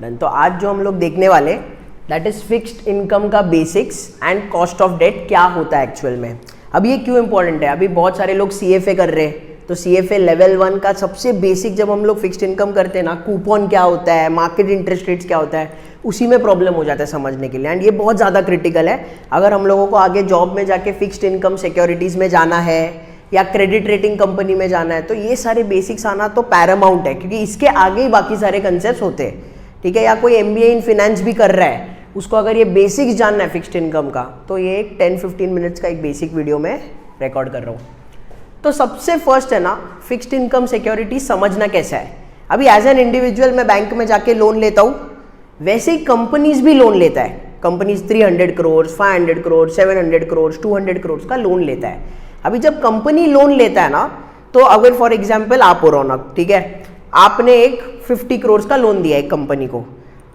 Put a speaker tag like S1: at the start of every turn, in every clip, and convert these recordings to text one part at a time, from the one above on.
S1: Done. तो आज जो हम लोग देखने वाले दैट इज फिक्स्ड इनकम का basics and cost of debt क्या होता है एक्चुअल में। अब ये क्यों इंपॉर्टेंट है, अभी बहुत सारे लोग CFA कर रहे हैं, तो CFA लेवल 1 का सबसे बेसिक जब हम लोग फिक्स्ड इनकम करते हैं ना, कूपन क्या होता है, मार्केट इंटरेस्ट रेट्स क्या होता है, उसी में प्रॉब्लम हो जाता है समझने के लिए। एंड ये बहुत ज़्यादा क्रिटिकल है अगर हम लोगों को आगे जॉब में जाके फिक्स्ड इनकम सिक्योरिटीज़ में जाना है या क्रेडिट रेटिंग कंपनी में जाना है, तो ये सारे बेसिक्स आना तो पैरामाउंट है, क्योंकि इसके आगे ही बाकी सारे कंसेप्ट होते हैं। ठीक है, या कोई MBA इन फिनेंस भी कर रहा है, उसको अगर ये बेसिक्स जानना है फिक्स्ड इनकम का, तो ये एक 10-15 मिनट्स का एक बेसिक वीडियो में रिकॉर्ड कर रहा हूँ। तो सबसे फर्स्ट है ना, फिक्स्ड इनकम सिक्योरिटी समझना कैसा है। अभी एज एन इंडिविजुअल मैं बैंक में जाके लोन लेता हूँ, वैसे ही कंपनीज भी लोन लेता है। कंपनीज 300 करोड़, 500 करोड़, 700 करोड़, 200 करोड़ का लोन लेता है। अभी जब कंपनी लोन लेता है ना, तो अगर फॉर एग्जाम्पल आप हो रौनक, ठीक है, आपने एक 50 करोड़ का लोन दिया एक कंपनी को,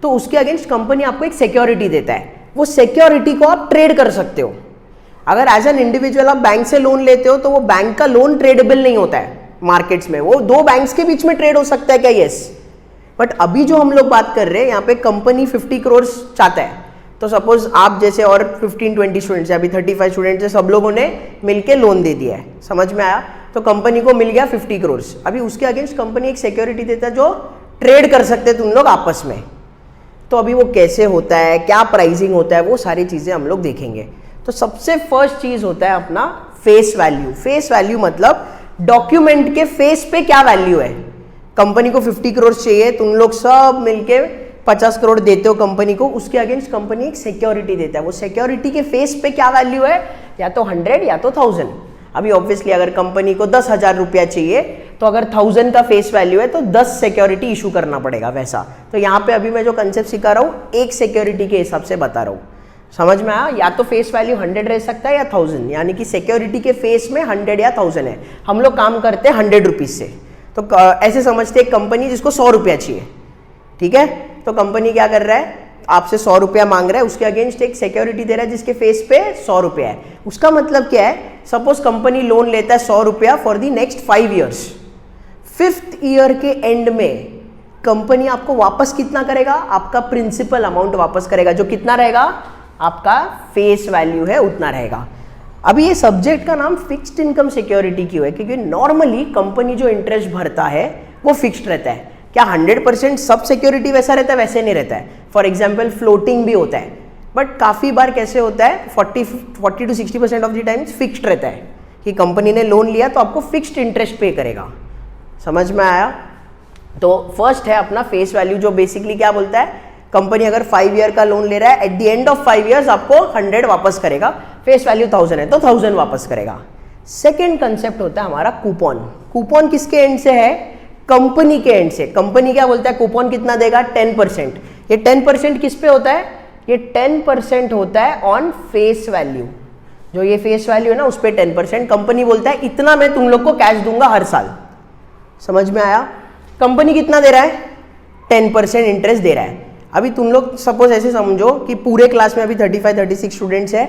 S1: तो उसके अगेंस्ट कंपनी आपको एक सिक्योरिटी देता है। वो सिक्योरिटी को आप ट्रेड कर सकते हो। अगर एज एन इंडिविजुअल आप बैंक से लोन लेते हो, तो वो बैंक का लोन ट्रेडेबल नहीं होता है मार्केट्स में, वो दो बैंक्स के बीच में ट्रेड हो सकता है क्या? यस। बट अभी जो हम लोग बात कर रहे हैं यहाँ पे, कंपनी 50 करोड़ चाहता है, तो सपोज आप जैसे और 15-20 स्टूडेंट्स है, अभी 35 स्टूडेंट्स है, सब लोगों ने मिलके लोन दे दिया है, समझ में आया? तो कंपनी को मिल गया 50 करोड़। अभी उसके अगेंस्ट कंपनी एक सिक्योरिटी देता है जो ट्रेड कर सकते हैं तुम लोग आपस में। तो अभी वो कैसे होता है, क्या प्राइसिंग होता है, वो सारी चीज़ें हम लोग देखेंगे। तो सबसे फर्स्ट चीज़ होता है अपना फेस वैल्यू। फेस वैल्यू मतलब डॉक्यूमेंट के फेस पे क्या वैल्यू है। कंपनी को 50 करोड़ चाहिए, तुम लोग सब मिलके 50 करोड़ देते हो कंपनी को, उसके अगेंस्ट कंपनी एक सिक्योरिटी देता है। वो सिक्योरिटी के फेस पे क्या वैल्यू है, या तो 100 या तो 1000। अभी ऑब्वियसली अगर कंपनी को 10,000 रुपया चाहिए, तो अगर 1000 का फेस वैल्यू है तो 10 सिक्योरिटी इशू करना पड़ेगा वैसा। तो यहाँ पे अभी मैं जो कंसेप्ट सिखा रहा हूँ, एक सिक्योरिटी के हिसाब से बता रहा हूँ, समझ में आया? या तो फेस वैल्यू 100 रह सकता है या 1000, यानी कि सिक्योरिटी के फेस में 100 या 1000 है। हम लोग काम करते हैं 100 रुपीज़ से, तो ऐसे समझते हैं कंपनी जिसको 100 रुपया चाहिए, ठीक है, तो कंपनी क्या कर रहा है, आपसे 100 रुपया मांग रहा है, उसके अगेंस्ट एक सिक्योरिटी दे रहा है जिसके फेस पे 100 रुपया है। उसका मतलब क्या है, सपोज कंपनी लोन लेता है 100 रुपया for the next 5 years. 5th year के एंड में कंपनी आपको वापस कितना करेगा, आपका प्रिंसिपल अमाउंट वापस करेगा, जो कितना रहेगा, आपका फेस वैल्यू है उतना रहेगा। अभी ये सब्जेक्ट का नाम फिक्स्ड इनकम सिक्योरिटी क्यों है, क्योंकि नॉर्मली कंपनी जो इंटरेस्ट भरता है वो फिक्स्ड रहता है। क्या 100% सब सिक्योरिटी वैसा रहता है? वैसे नहीं रहता है। फॉर एग्जाम्पल फ्लोटिंग भी होता है, बट काफ़ी बार कैसे होता है, 40 to 60% of the times fixed रहता है कि कंपनी ने लोन लिया तो आपको फिक्स्ड इंटरेस्ट पे करेगा, समझ में आया? तो फर्स्ट है अपना फेस वैल्यू, जो बेसिकली क्या बोलता है, कंपनी अगर 5 ईयर का लोन ले रहा है, at the end of 5 years आपको 100 वापस करेगा, फेस वैल्यू 1000 है तो 1000 वापस करेगा। सेकेंड कंसेप्ट होता है हमारा कूपन। कूपन किसके एंड से है, कंपनी के एंड से। कंपनी क्या बोलता है, कूपन कितना देगा, 10%। ये 10% किस पे होता है, ये 10% होता है ऑन फेस वैल्यू। जो ये फेस वैल्यू है ना, उस पर 10% कंपनी बोलता है इतना मैं तुम लोग को कैश दूंगा हर साल, समझ में आया? कंपनी कितना दे रहा है, 10% इंटरेस्ट दे रहा है। अभी तुम लोग सपोज ऐसे समझो कि पूरे क्लास में अभी 35-36 स्टूडेंट्स है,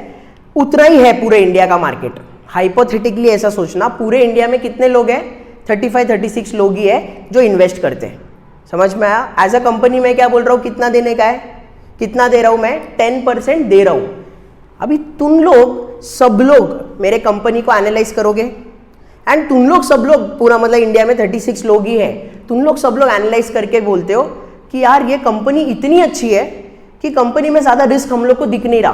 S1: उतना ही है पूरे इंडिया का मार्केट। हाइपोथेटिकली ऐसा सोचना, पूरे इंडिया में कितने लोग हैं, 35-36 लोग ही है जो इन्वेस्ट करते हैं, समझ में आया? एज अ कंपनी मैं क्या बोल रहा हूँ, कितना देने का है, कितना दे रहा हूँ मैं, 10% दे रहा हूँ। अभी तुम लोग सब लोग मेरे कंपनी को एनालाइज करोगे, एंड तुम लोग सब लोग, पूरा मतलब इंडिया में 36 लोग ही है, तुम लोग सब लोग एनालाइज करके बोलते हो कि यार ये कंपनी इतनी अच्छी है कि कंपनी में ज़्यादा रिस्क हम लोग को दिख नहीं रहा,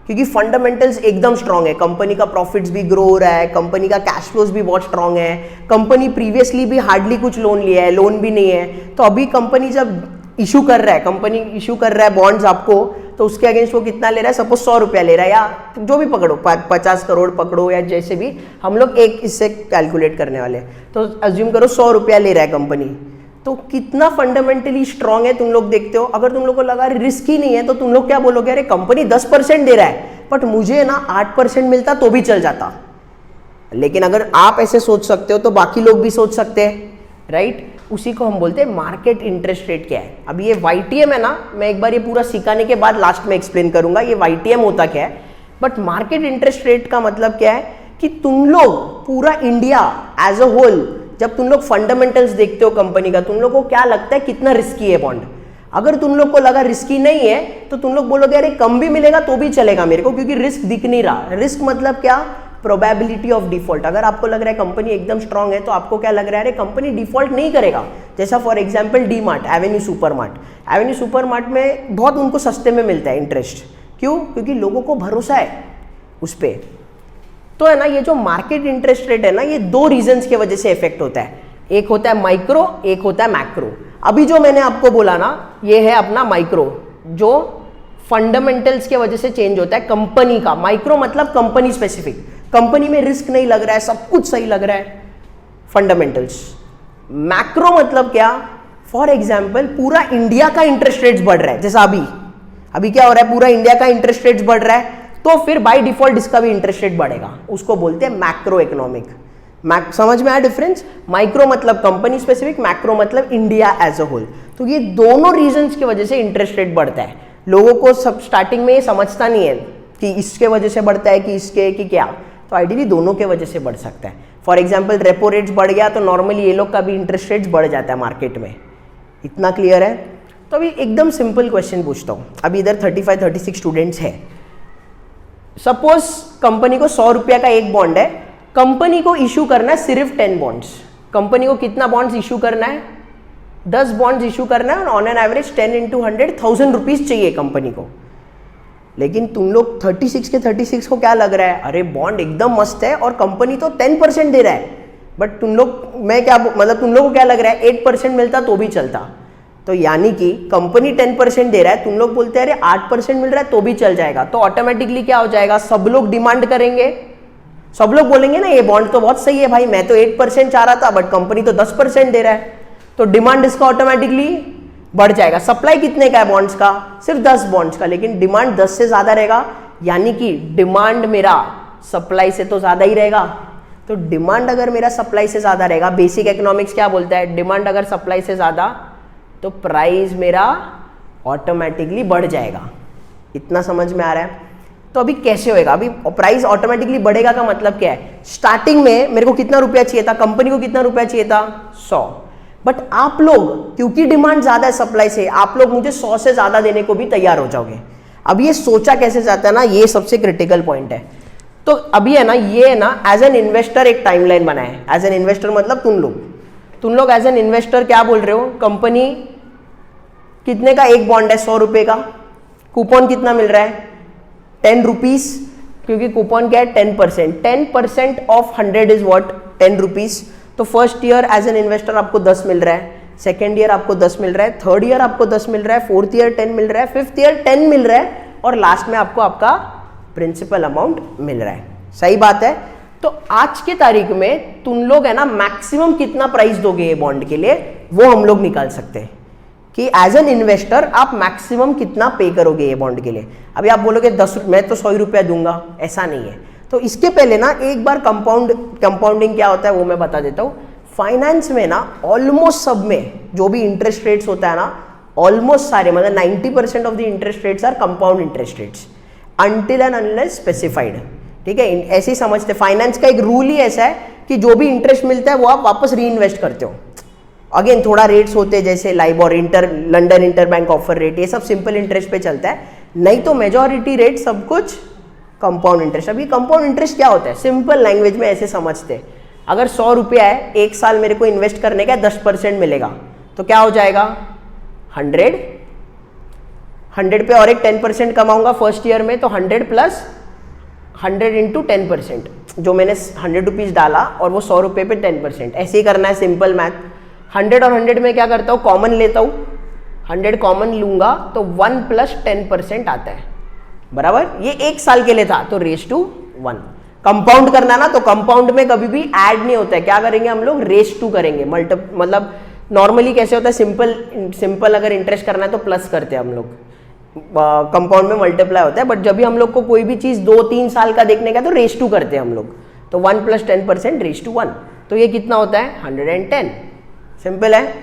S1: क्योंकि फंडामेंटल्स एकदम स्ट्रांग है, कंपनी का प्रॉफिट्स भी ग्रो हो रहा है, कंपनी का कैश फ्लोज भी बहुत स्ट्रांग है, कंपनी प्रीवियसली भी हार्डली कुछ लोन लिया है, लोन भी नहीं है। तो अभी कंपनी जब इशू कर रहा है, कंपनी इशू कर रहा है बॉन्ड्स आपको, तो उसके अगेंस्ट वो कितना ले रहा है, सपोज 100 रुपया ले रहा है, या जो भी पकड़ो, 50 करोड़ पकड़ो, या जैसे भी हम लोग एक इससे कैलकुलेट करने वाले हैं, तो अज्यूम करो 100 रुपया ले रहा है कंपनी, तो कितना फंडामेंटली स्ट्रांग है तुम लोग देखते हो। अगर तुम लोग को लगा रिस्क ही नहीं है, तो तुम लोग क्या बोलोगे, अरे कंपनी 10% दे रहा है, बट मुझे ना 8% मिलता तो भी चल जाता। लेकिन अगर आप ऐसे सोच सकते हो तो बाकी लोग भी सोच सकते हैं, राइट? उसी को हम बोलते हैं मार्केट इंटरेस्ट रेट क्या है। अब ये YTM है ना, मैं एक बार ये पूरा सिखाने के बाद लास्ट में एक्सप्लेन करूंगा ये YTM होता क्या है। बट मार्केट इंटरेस्ट रेट का मतलब क्या है कि तुम लोग पूरा इंडिया एज अ होल, जब तुम लोग फंडामेंटल्स देखते हो कंपनी का, तुम लोग को क्या लगता है कितना रिस्की है बॉन्ड। अगर तुम लोग को लगा रिस्की नहीं है तो तुम लोग बोलोगे अरे कम भी मिलेगा तो भी चलेगा मेरे को, क्योंकि रिस्क दिख नहीं रहा। रिस्क मतलब क्या? Probability of default. अगर आपको लग रहा है कंपनी एकदम स्ट्रांग है तो आपको क्या लग रहा है? अरे कंपनी डिफॉल्ट नहीं करेगा। जैसा for example D mart, Avenue super mart. Avenue super mart में बहुत उनको सस्ते में मिलता है इंटरेस्ट। क्यों? क्योंकि लोगों को भरोसा है उस पर। तो है ना, ये जो मार्केट इंटरेस्ट रेट है ना, ये दो रीजंस की वजह से इफेक्ट होता है। एक होता है माइक्रो, एक होता है मैक्रो। अभी जो मैंने आपको बोला ना, ये है अपना माइक्रो, जो फंडामेंटल्स की वजह से चेंज होता है कंपनी का। माइक्रो मतलब कंपनी स्पेसिफिक, कंपनी में रिस्क नहीं लग रहा है, सब कुछ सही लग रहा है, फंडामेंटल्स। मैक्रो मतलब क्या? फॉर एग्जाम्पल पूरा इंडिया का इंटरेस्ट रेट्स बढ़ रहा है, जैसा अभी क्या हो रहा है, पूरा इंडिया का इंटरेस्ट रेट्स बढ़ रहा है, तो फिर बाय डिफॉल्ट इसका भी इंटरेस्ट रेट बढ़ेगा। उसको बोलते हैं मैक्रो इकोनॉमिक। समझ में आया डिफरेंस? माइक्रो मतलब कंपनी स्पेसिफिक, मैक्रो मतलब इंडिया एज अ होल। तो ये दोनों रीजंस की वजह से इंटरेस्ट रेट बढ़ता है। लोगों को सब स्टार्टिंग में ये समझता नहीं है कि इसके वजह से बढ़ता है कि इसके कि क्या, तो आइडियली दोनों के वजह से बढ़ सकता है। फॉर एग्जाम्पल रेपो रेट्स बढ़ गया तो नॉर्मली ये लोग का भी इंटरेस्ट रेट्स बढ़ जाता है मार्केट में। इतना क्लियर है? तो अभी एकदम सिंपल क्वेश्चन पूछता हूँ। अभी इधर 35-36 स्टूडेंट्स हैं। सपोज कंपनी को 100 रुपया का एक बॉन्ड है, कंपनी को इशू करना है सिर्फ 10 बॉन्ड्स। कंपनी को कितना बॉन्ड्स इशू करना है? 10 बॉन्ड्स इशू करना है, और ऑन एन एवरेज 10 × 100 1000 रुपीज चाहिए कंपनी को। लेकिन तुम लोग 36 के 36 को क्या लग रहा है? अरे बॉन्ड एकदम मस्त है और कंपनी तो 10% दे रहा है। बट तुम लोग, मैं क्या मतलब, तुम लोग को क्या लग रहा है? 8% मिलता तो भी चलता। तो यानी कि कंपनी 10% दे रहा है, तुम लोग बोलते हैं अरे 8% मिल रहा है तो भी चल जाएगा। तो ऑटोमेटिकली क्या हो जाएगा? सब लोग डिमांड करेंगे, सब लोग बोलेंगे ना ये बॉन्ड तो बहुत सही है भाई, मैं तो 8% चाह रहा था बट कंपनी तो 10% दे रहा है। तो डिमांड इसका ऑटोमेटिकली बढ़ जाएगा। सप्लाई कितने का है बॉन्ड्स का? सिर्फ 10 बॉन्ड्स का, लेकिन डिमांड 10 से ज्यादा रहेगा, यानी कि डिमांड मेरा सप्लाई से तो ज्यादा ही रहेगा। तो डिमांड अगर मेरा सप्लाई से ज्यादा रहेगा, बेसिक इकोनॉमिक्स क्या बोलता है? डिमांड अगर सप्लाई से ज्यादा तो प्राइस मेरा ऑटोमेटिकली बढ़ जाएगा। इतना समझ में आ रहा है? तो अभी कैसे होएगा? अभी प्राइस ऑटोमेटिकली बढ़ेगा का मतलब क्या है? स्टार्टिंग में मेरे को कितना रुपया चाहिए था, कंपनी को कितना रुपया चाहिए था? 100। बट आप लोग, क्योंकि डिमांड ज्यादा है सप्लाई से, आप लोग मुझे 100 से ज्यादा देने को भी तैयार हो जाओगे। अब ये सोचा कैसे जाता है ना, ये सबसे क्रिटिकल पॉइंट है। तो अभी है ना, ये है ना, एज एन इन्वेस्टर एक टाइमलाइन बनाए। एज एन इन्वेस्टर मतलब तुम लोग एज एन इन्वेस्टर क्या बोल रहे हो? कंपनी कितने का एक बॉन्ड है? 100 रुपए का। कूपन कितना मिल रहा है? 10 रुपीज, क्योंकि कूपन क्या है? 10%। 10% ऑफ 100 इज व्हाट? 10 रुपीज। तो first year as an investor आपको 10 मिल रहा है, सेकेंड ईयर आपको 10 मिल रहा है, थर्ड ईयर आपको 10 मिल रहा है, फोर्थ ईयर 10 मिल रहा है, फिफ्थ ईयर 10 मिल रहा है, और लास्ट में आपको आपका प्रिंसिपल अमाउंट मिल रहा है। सही बात है? तो आज के तारीख में तुम लोग है ना, मैक्सिमम कितना प्राइस दोगे ये बॉन्ड के लिए, वो हम लोग निकाल सकते हैं कि एज एन इन्वेस्टर आप मैक्सिमम कितना पे करोगे ये बॉन्ड के लिए। अभी आप बोलोगे 10, मैं तो 100 रुपया दूंगा, ऐसा नहीं है। तो इसके पहले ना एक बार कंपाउंडिंग क्या होता है वो मैं बता देता हूँ। फाइनेंस में ना ऑलमोस्ट सब में जो भी इंटरेस्ट रेट्स होता है ना, ऑलमोस्ट सारे मतलब 90% of the interest rates are compound interest rates until and unless specified. ठीक है, ऐसे ही समझते। फाइनेंस का एक रूल ही ऐसा है कि जो भी इंटरेस्ट मिलता है वो आप वापस री इन्वेस्ट करते हो। अगेन थोड़ा रेट्स होते हैं जैसे LIBOR, London interbank offer rate, ये सब सिंपल इंटरेस्ट पे चलता है, नहीं तो मेजॉरिटी रेट सब कुछ कंपाउंड इंटरेस्ट। अभी कंपाउंड इंटरेस्ट क्या होता है? सिंपल लैंग्वेज में ऐसे समझते हैं, अगर 100 रुपया है, एक साल मेरे को इन्वेस्ट करने का 10% मिलेगा, तो क्या हो जाएगा? 100 पे और एक 10% कमाऊंगा फर्स्ट ईयर में, तो 100 + 100 × 10%, जो मैंने 100 रुपीज डाला और वो 100 रुपये पे 10%, ऐसे ही करना है। Simple math. 100 और 100 में क्या करता हूँ? कॉमन लेता हूँ, 100 कॉमन लूंगा तो 1 + 10% आता है, बराबर। ये एक साल के लिए था, तो रेज़ टू 1। कंपाउंड करना ना, तो कंपाउंड में कभी भी ऐड नहीं होता है, क्या करेंगे हम लोग? रेज़ टू करेंगे। मतलब नॉर्मली कैसे होता है? सिंपल अगर इंटरेस्ट करना है तो प्लस करते हैं हम लोग, कंपाउंड में मल्टीप्लाई होता है। बट जब भी हम लोग को कोई भी चीज 2-3 साल का देखने का, तो रेज़ टू करते हैं हम लोग, तो 1 + 10% रेज़ टू 1, तो ये कितना होता है? 110। सिंपल है।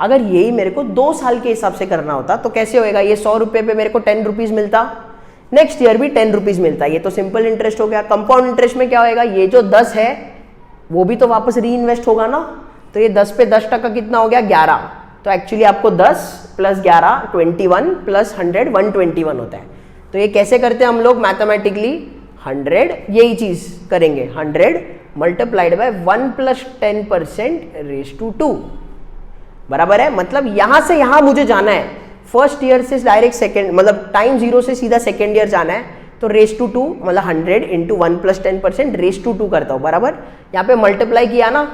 S1: अगर यही मेरे को 2 साल के हिसाब से करना होता तो कैसे होएगा? ये 100 रुपये पे मेरे को 10 रुपीज मिलता, नेक्स्ट ईयर भी 10 रुपीज मिलता, ये तो सिंपल इंटरेस्ट हो गया। कंपाउंड इंटरेस्ट में क्या होएगा? ये जो 10 है वो भी तो वापस री इन्वेस्ट होगा ना, तो ये 10 पे 10% कितना हो गया? 11। तो एक्चुअली आपको 10 + 11 21 + 100 121 होता है। तो ये कैसे करते हैं हम लोग मैथमेटिकली, 100 यही चीज करेंगे, 100 मल्टीप्लाइड बाय 1 + 10% रेज टू 2 बराबर है। मतलब यहां से यहां मुझे जाना है, फर्स्ट ईयर से डायरेक्ट सेकेंड, मतलब टाइम 0 से सीधा सेकेंड ईयर जाना है, तो रेज टू 2 मतलब 100 × 1 + 10% रेज टू 2 करता हूँ बराबर। यहाँ पे मल्टीप्लाई किया ना,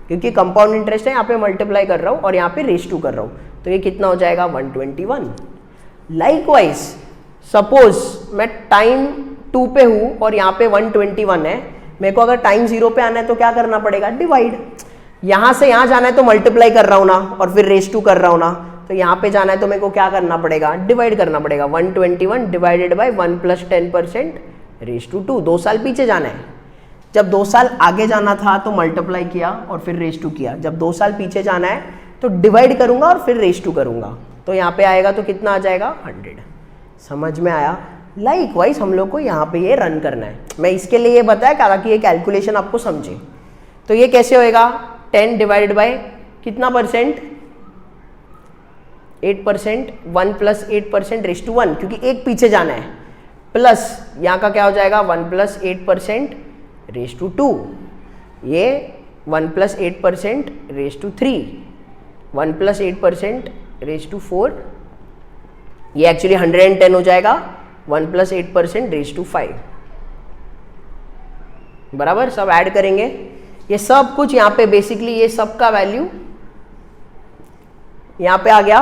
S1: क्योंकि कंपाउंड इंटरेस्ट है, यहाँ पे मल्टीप्लाई कर रहा हूँ और यहाँ पे रेज टू कर रहा हूँ, तो ये कितना हो जाएगा 121। लाइकवाइज सपोज मैं टाइम 2 पे हूँ और यहाँ पे 121 है, मेरे को अगर टाइम 0 पे आना है तो क्या करना पड़ेगा, डिवाइड। यहाँ से यहाँ जाना है तो मल्टीप्लाई कर रहा हूँ ना और फिर रेज टू कर रहा हूँ ना, तो यहाँ पे जाना है तो मेरे को क्या करना पड़ेगा, डिवाइड करना पड़ेगा। 121 डिवाइडेड बाय 1 + 10% रेज टू 2। 2 साल पीछे जाना है, जब 2 साल आगे जाना था तो मल्टीप्लाई किया और फिर रेज टू किया, जब 2 साल पीछे जाना है तो डिवाइड करूंगा और फिर रेज टू करूंगा, तो यहाँ पे आएगा तो कितना आ जाएगा 100। समझ में आया। लाइकवाइज हम लोग को यहाँ पे ये रन करना है, मैं इसके लिए ये बताया ताकि ये कैलकुलेशन आपको समझे। तो ये कैसे होएगा, 10 डिवाइडेड बाय कितना परसेंट, 8%, 1 + 8% रेज टू 1, क्योंकि एक पीछे जाना है, प्लस यहाँ का क्या हो जाएगा 1 + 8% रेज टू 2, ये 1 + 8% रेज टू 3, 1 + 8% रेज टू 4, ये एक्चुअली 110 हो जाएगा, 1 + 8% रेज टू 5 बराबर। सब ऐड करेंगे, ये सब कुछ यहाँ पे बेसिकली ये सब का वैल्यू यहाँ पे आ गया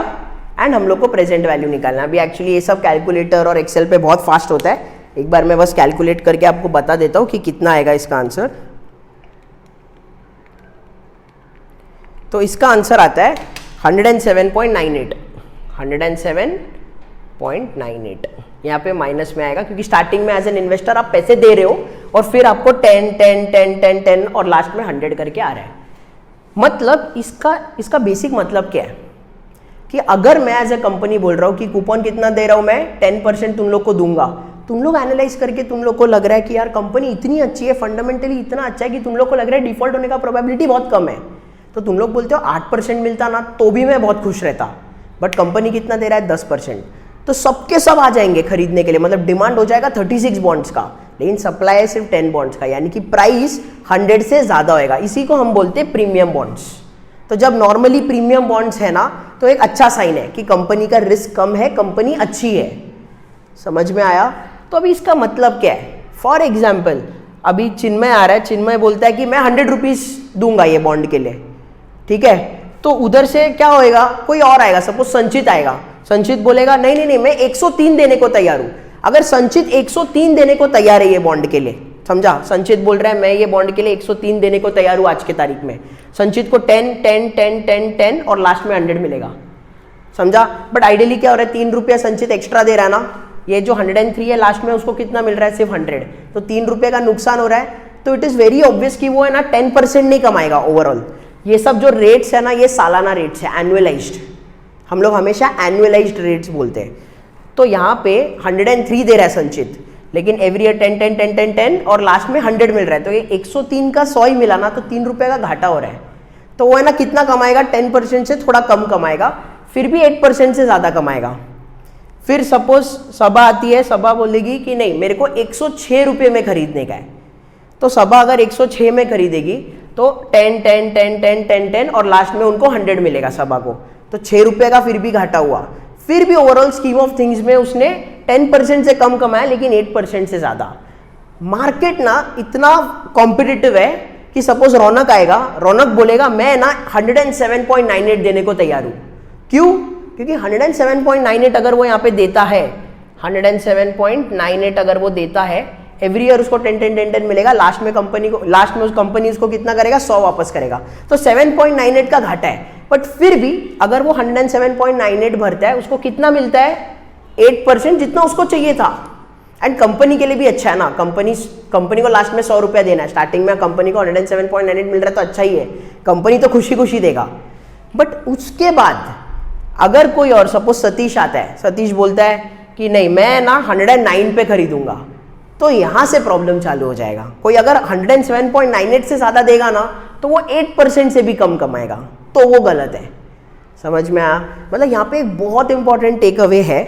S1: एंड हम लोग को प्रेजेंट वैल्यू निकालना है। अभी एक्चुअली ये सब कैलकुलेटर और एक्सेल पे बहुत फास्ट होता है, एक बार मैं बस कैलकुलेट करके आपको बता देता हूँ कि कितना आएगा इसका आंसर। तो इसका आंसर आता है 107.98, 107.98। यहाँ पे माइनस में आएगा क्योंकि स्टार्टिंग में एज एन इन्वेस्टर आप पैसे दे रहे हो और फिर आपको 10 10 10 10 10 और लास्ट में 100 करके आ रहा है। मतलब इसका बेसिक मतलब क्या है कि अगर मैं एज ए कंपनी बोल रहा हूँ कि कूपन कितना दे रहा हूँ मैं, 10% तुम लोग को दूंगा, तुम लोग एनालाइज करके तुम लोग को लग रहा है कि यार कंपनी इतनी अच्छी है, फंडामेंटली इतना अच्छा है कि तुम लोग को लग रहा है डिफॉल्ट होने का प्रोबेबिलिटी बहुत कम है, तो तुम लोग बोलते हो 8% मिलता ना तो भी मैं बहुत खुश रहता, बट कंपनी कितना दे रहा है 10%, तो सबके सब आ जाएंगे खरीदने के लिए। मतलब डिमांड हो जाएगा 36 बॉन्ड्स का, लेकिन सप्लाई है सिर्फ 10 बॉन्ड्स का, यानी कि प्राइस 100 से ज्यादा होएगा। इसी को हम बोलते हैं प्रीमियम बॉन्ड्स। तो जब नॉर्मली प्रीमियम बॉन्ड्स है ना तो एक अच्छा साइन है कि कंपनी का रिस्क कम है, कंपनी अच्छी है। समझ में आया। तो अभी इसका मतलब क्या है, फॉर एग्जाम्पल अभी चिन्मय आ रहा है, चिन्मय बोलता है कि मैं 100 रुपीज दूंगा ये बॉन्ड के लिए, ठीक है, तो उधर से क्या होएगा, कोई और आएगा, सपोज संचित आएगा, संचित बोलेगा नहीं नहीं नहीं मैं 103 देने को तैयार हूं। अगर संचित 103 देने को तैयार है ये बॉन्ड के लिए, समझा, संचित बोल रहा है मैं ये बॉन्ड के लिए 103 देने को तैयार हूं आज के तारीख में, संचित को 10 10 10 10 10 और लास्ट में 100 मिलेगा, समझा। बट आइडियली क्या हो रहा है, 3 रुपया संचित एक्स्ट्रा दे रहा है ना, ये जो 103 है लास्ट में उसको कितना मिल रहा है, सिर्फ 100, तो 3 रुपये का नुकसान हो रहा है। तो इट इज वेरी ऑब्वियस कि वो है ना 10% नहीं कमाएगा ओवरऑल। ये सब जो रेट्स है ना ये सालाना रेट्स है, एनुअलाइज्ड, हम लोग हमेशा एनुअलाइज्ड रेट्स बोलते हैं। तो यहाँ पे 103 दे रहा है संचित, लेकिन एवरी ईयर 10 10 10 10 10 और लास्ट में 100 मिल रहा है, तो ये 103 का 100 ही मिला ना, तो 3 रुपये का घाटा हो रहा है। तो वो है ना कितना कमाएगा, 10% से थोड़ा कम कमाएगा, फिर भी 8% से ज़्यादा कमाएगा। फिर सपोज सभा आती है, सभा बोलेगी कि नहीं मेरे को 106 रुपये में खरीदने का है, तो सभा अगर 106 में खरीदेगी तो 10 10 10 10 10 10 और लास्ट में उनको 100 मिलेगा सभा को, तो 6 रुपये का फिर भी घाटा हुआ। फिर भी ओवरऑल स्कीम ऑफ थिंग्स में उसने 10% से कम कमाया, लेकिन 8% से ज़्यादा। मार्केट ना इतना कॉम्पिटिटिव है कि सपोज रौनक आएगा, रौनक बोलेगा मैं ना 107.98 देने को तैयार हूँ। क्यों? क्योंकि 107.98 अगर वो यहाँ पे देता है, 107.98 अगर वो देता है, एवरी ईयर उसको 10 10 10 10 मिलेगा, लास्ट में कंपनी को, लास्ट में उस कंपनी उसको कितना करेगा, 100 वापस करेगा, तो 7.98 का घाटा है। बट फिर भी अगर वो 107.98 भरता है, उसको कितना मिलता है, 8% जितना उसको चाहिए था। एंड कंपनी के लिए भी अच्छा है ना, कंपनी को लास्ट में 100 रुपया देना है, स्टार्टिंग में कंपनी को 107.98 मिल रहा है तो अच्छा ही है, कंपनी तो खुशी खुशी देगा। बट उसके बाद अगर कोई और, सपोज सतीश आता है, सतीश बोलता है कि नहीं मैं ना 109 पे खरीदूंगा, तो यहां से प्रॉब्लम चालू हो जाएगा। कोई अगर 107.98 से ज्यादा देगा ना तो वो 8% से भी कम कमाएगा, तो वो गलत है। समझ में आया? मतलब यहाँ पे एक बहुत इंपॉर्टेंट टेक अवे है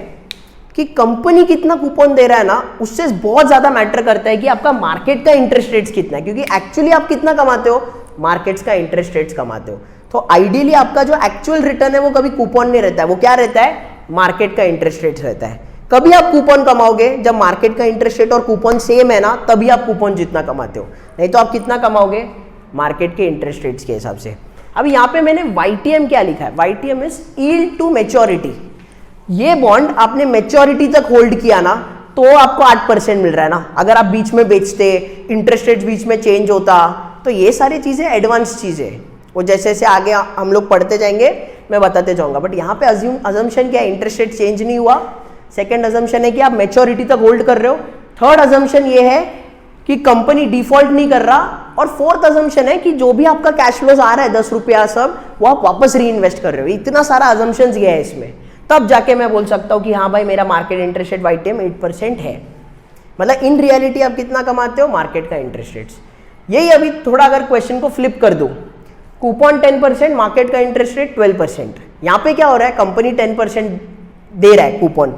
S1: कि कंपनी कितना कूपन दे रहा है ना, उससे बहुत ज्यादा मैटर करता है कि आपका मार्केट का इंटरेस्ट रेट्स कितना है, क्योंकि एक्चुअली आप कितना कमाते हो, मार्केट्स का इंटरेस्ट रेट्स कमाते हो। तो आइडियली आपका जो एक्चुअल रिटर्न है वो कभी कूपन नहीं रहता है, वो क्या रहता है, मार्केट का इंटरेस्ट रेट रहता है। कभी आप कूपन कमाओगे जब मार्केट का इंटरेस्ट रेट और कूपन सेम है ना, तभी आप कूपन जितना कमाते हो, नहीं तो आप कितना कमाओगे, मार्केट के इंटरेस्ट रेट्स के हिसाब से। अब यहाँ पे मैंने YTM क्या लिखा है, YTM is yield to maturity. ये बॉन्ड आपने मैच्योरिटी तक होल्ड किया ना तो आपको 8% मिल रहा है ना। अगर आप बीच में बेचते, इंटरेस्ट रेट बीच में चेंज होता, तो ये सारी चीजें एडवांस चीजें, वो जैसे जैसे आगे हम लोग पढ़ते जाएंगे मैं बताते जाऊंगा। बट यहाँ पे अजम्पशन क्या है, इंटरेस्ट रेट चेंज नहीं हुआ। सेकंड अजम्पशन है कि आप मैच्योरिटी तक होल्ड कर रहे हो। थर्ड अजम्पशन ये है कि कंपनी डिफॉल्ट नहीं कर रहा। और फोर्थ अजम्पशन है कि जो भी आपका कैश फ्लोज आ रहा है 10 रुपया सब, वो आप वापस री इन्वेस्ट कर रहे हो। इतना सारा अजम्पशंस ये है इसमें, तब जाके मैं बोल सकता हूँ कि हाँ भाई मेरा मार्केट इंटरेस्ट रेट YTM 8% है। मतलब इन रियलिटी आप कितना कमाते हो, मार्केट का इंटरेस्ट रेट्स। यही अभी थोड़ा अगर क्वेश्चन को फ्लिप कर दो, कूपन 10%, मार्केट का इंटरेस्ट रेट 12%। यहाँ पे क्या हो रहा है, कंपनी 10% दे रहा है कूपन।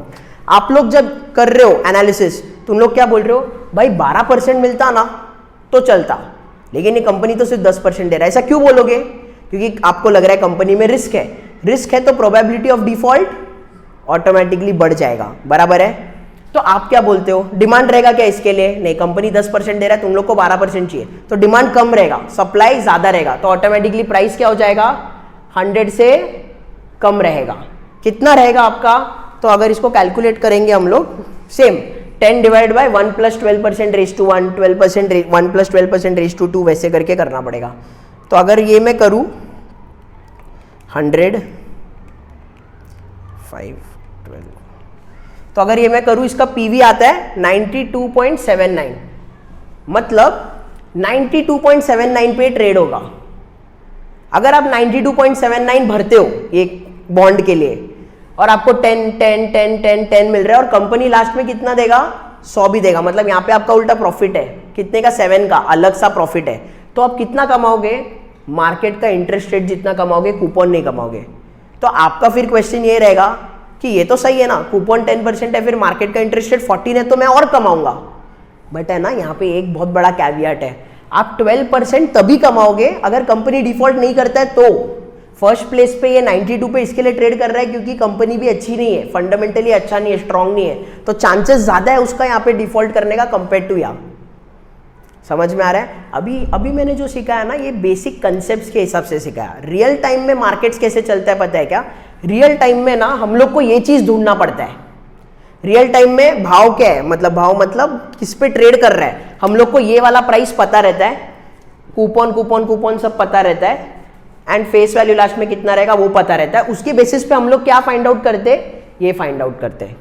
S1: आप लोग जब कर रहे हो एनालिसिस, तुम लोग क्या बोल रहे हो, भाई 12% मिलता ना तो चलता, लेकिन ये कंपनी तो सिर्फ 10% दे रहा है। ऐसा क्यों बोलोगे, क्योंकि आपको लग रहा है कंपनी में रिस्क है। रिस्क है तो प्रोबेबिलिटी ऑफ डिफॉल्ट ऑटोमेटिकली बढ़ जाएगा, बराबर है। तो आप क्या बोलते हो, डिमांड रहेगा क्या इसके लिए, नहीं, कंपनी 10% दे रहा है, तुम लोग को 12% चाहिए, तो डिमांड कम रहेगा, सप्लाई ज्यादा रहेगा, तो ऑटोमेटिकली प्राइस क्या हो जाएगा, 100 से कम रहेगा। कितना रहेगा आपका, तो अगर इसको कैलकुलेट करेंगे हम लोग, same 10 divide by 1 plus 12% raise to 1, 12% 1 plus 12% raise to 2, वैसे करके करना पड़ेगा। तो अगर ये मैं करूँ 100 5 12, तो अगर ये मैं करूँ, इसका PV आता है 92.79, मतलब 92.79 पे ट्रेड होगा। अगर आप 92.79 भरते हो एक बॉन्ड के लिए और आपको 10 10 10 10 10 मिल रहा है, और कंपनी लास्ट में कितना देगा, 100 भी देगा, मतलब यहाँ पे आपका उल्टा प्रॉफिट है, कितने का, 7 का अलग सा प्रॉफिट है। तो आप कितना कमाओगे, मार्केट का इंटरेस्ट रेट जितना कमाओगे, कूपन नहीं कमाओगे। तो आपका फिर क्वेश्चन ये रहेगा कि ये तो सही है ना, कूपन 10% है, फिर मार्केट का इंटरेस्ट रेट 14 है, तो मैं और कमाऊंगा। बट है ना, यहाँ पे एक बहुत बड़ा कैवियट है, आप 12% तभी कमाओगे अगर कंपनी डिफॉल्ट नहीं करता है। तो फर्स्ट प्लेस पे ये 92 पे इसके लिए ट्रेड कर रहा है क्योंकि कंपनी भी अच्छी नहीं है, फंडामेंटली अच्छा नहीं है, स्ट्रांग नहीं है, तो चांसेस ज्यादा है उसका यहाँ पे डिफॉल्ट करने का कंपेयर टू यहाँ। समझ में आ रहा है? अभी मैंने जो सिखाया ना, ये बेसिक कंसेप्ट्स के हिसाब से सिखाया। रियल टाइम में मार्केट्स कैसे चलता है पता है क्या, रियल टाइम में ना हम लोग को ये चीज ढूंढना पड़ता है। रियल टाइम में भाव क्या है, मतलब भाव मतलब किस पे ट्रेड कर रहा है, हम लोग को ये वाला प्राइस पता रहता है, कूपन कूपन कूपन सब पता रहता है, एंड फेस वैल्यू लास्ट में कितना रहेगा वो पता रहता है। उसके बेसिस पे हम लोग क्या फाइंड आउट करते, ये फाइंड आउट करते हैं,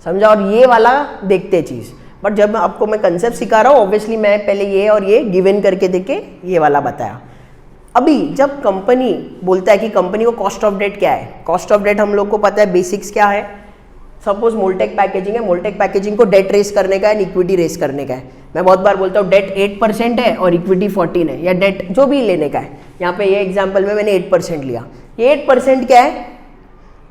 S1: समझा, और ये वाला देखते चीज। बट जब आपको मैं कंसेप्ट सिखा रहा हूँ, ऑब्वियसली मैं पहले ये और ये गिवन करके देके ये वाला बताया। अभी जब कंपनी बोलता है कि कंपनी को कॉस्ट ऑफ डेट क्या है, कॉस्ट ऑफ डेट हम लोग को पता है बेसिक्स क्या है। सपोज मोल्टेक पैकेजिंग है, मोल्टेक पैकेजिंग को डेट रेस करने का है, इक्विटी रेस करने का है। मैं बहुत बार बोलता हूँ डेट 8% है और इक्विटी 14 है, या डेट जो भी लेने का है। यहाँ पे ये एग्जांपल में मैंने 8% लिया। ये 8% क्या है,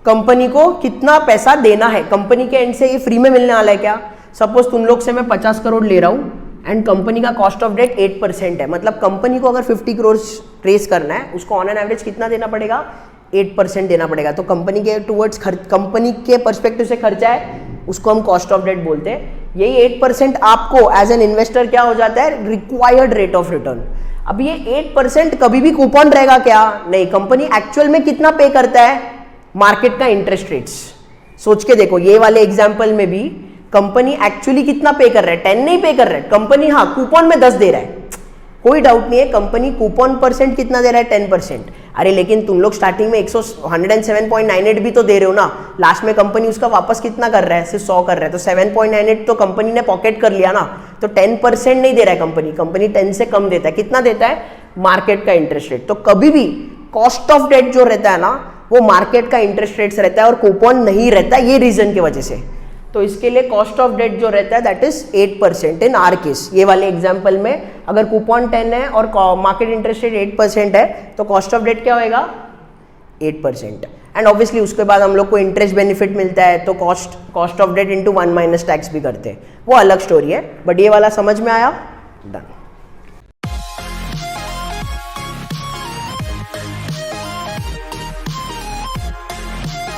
S1: कंपनी को कितना पैसा देना है, कंपनी के एंड से ये फ्री में मिलने वाला है क्या। सपोज तुम लोग से मैं 50 करोड़ ले रहा हूँ एंड कंपनी का कॉस्ट ऑफ डेट 8% है, मतलब कंपनी को अगर 50 करोड़ रेस करना है, उसको ऑन एन एवरेज कितना देना पड़ेगा, 8% देना पड़ेगा। तो कंपनी के टुवर्ड्स कंपनी के पर्सपेक्टिव से खर्चा है, उसको हम कॉस्ट ऑफ डेट बोलते हैं। यही 8% आपको एज एन इन्वेस्टर क्या हो जाता है, रिक्वायर्ड रेट ऑफ रिटर्न। अब ये 8% कभी भी कूपन रहेगा क्या, नहीं, कंपनी एक्चुअल में कितना पे करता है, मार्केट का इंटरेस्ट रेट्स। सोच के देखो, ये वाले एग्जाम्पल में भी कंपनी एक्चुअली कितना पे कर रहा है, 10 नहीं पे कर रहा है कंपनी, हाँ कूपन में 10 दे रहा है, कोई डाउट नहीं है, कंपनी कूपन परसेंट कितना दे रहा है, 10%। अरे लेकिन तुम लोग स्टार्टिंग में 107.98 भी तो दे रहे हो ना, लास्ट में कंपनी उसका वापस कितना कर रहा है, सिर्फ 100 कर रहा है, तो 7.98 तो कंपनी ने पॉकेट कर लिया ना। तो 10% नहीं दे रहा है कंपनी 10 से कम देता है, कितना देता है, मार्केट का इंटरेस्ट रेट। तो कभी भी कॉस्ट ऑफ डेट जो रहता है ना, वो मार्केट का इंटरेस्ट रेट रहता है और कूपन नहीं रहता है, ये रीजन की वजह से। तो इसके लिए कॉस्ट ऑफ डेट जो रहता है that is 8% in are case. ये वाले एग्जांपल में अगर कूपन 10 है और मार्केट इंटरेस्ट रेट 8% है, तो कॉस्ट ऑफ डेट क्या होएगा, 8%। एंड ऑब्वियसली उसके बाद हम लोग को इंटरेस्ट बेनिफिट मिलता है तो cost of debt into 1 minus tax भी करते हैं, वो अलग स्टोरी है, बट ये वाला समझ में आया, डन।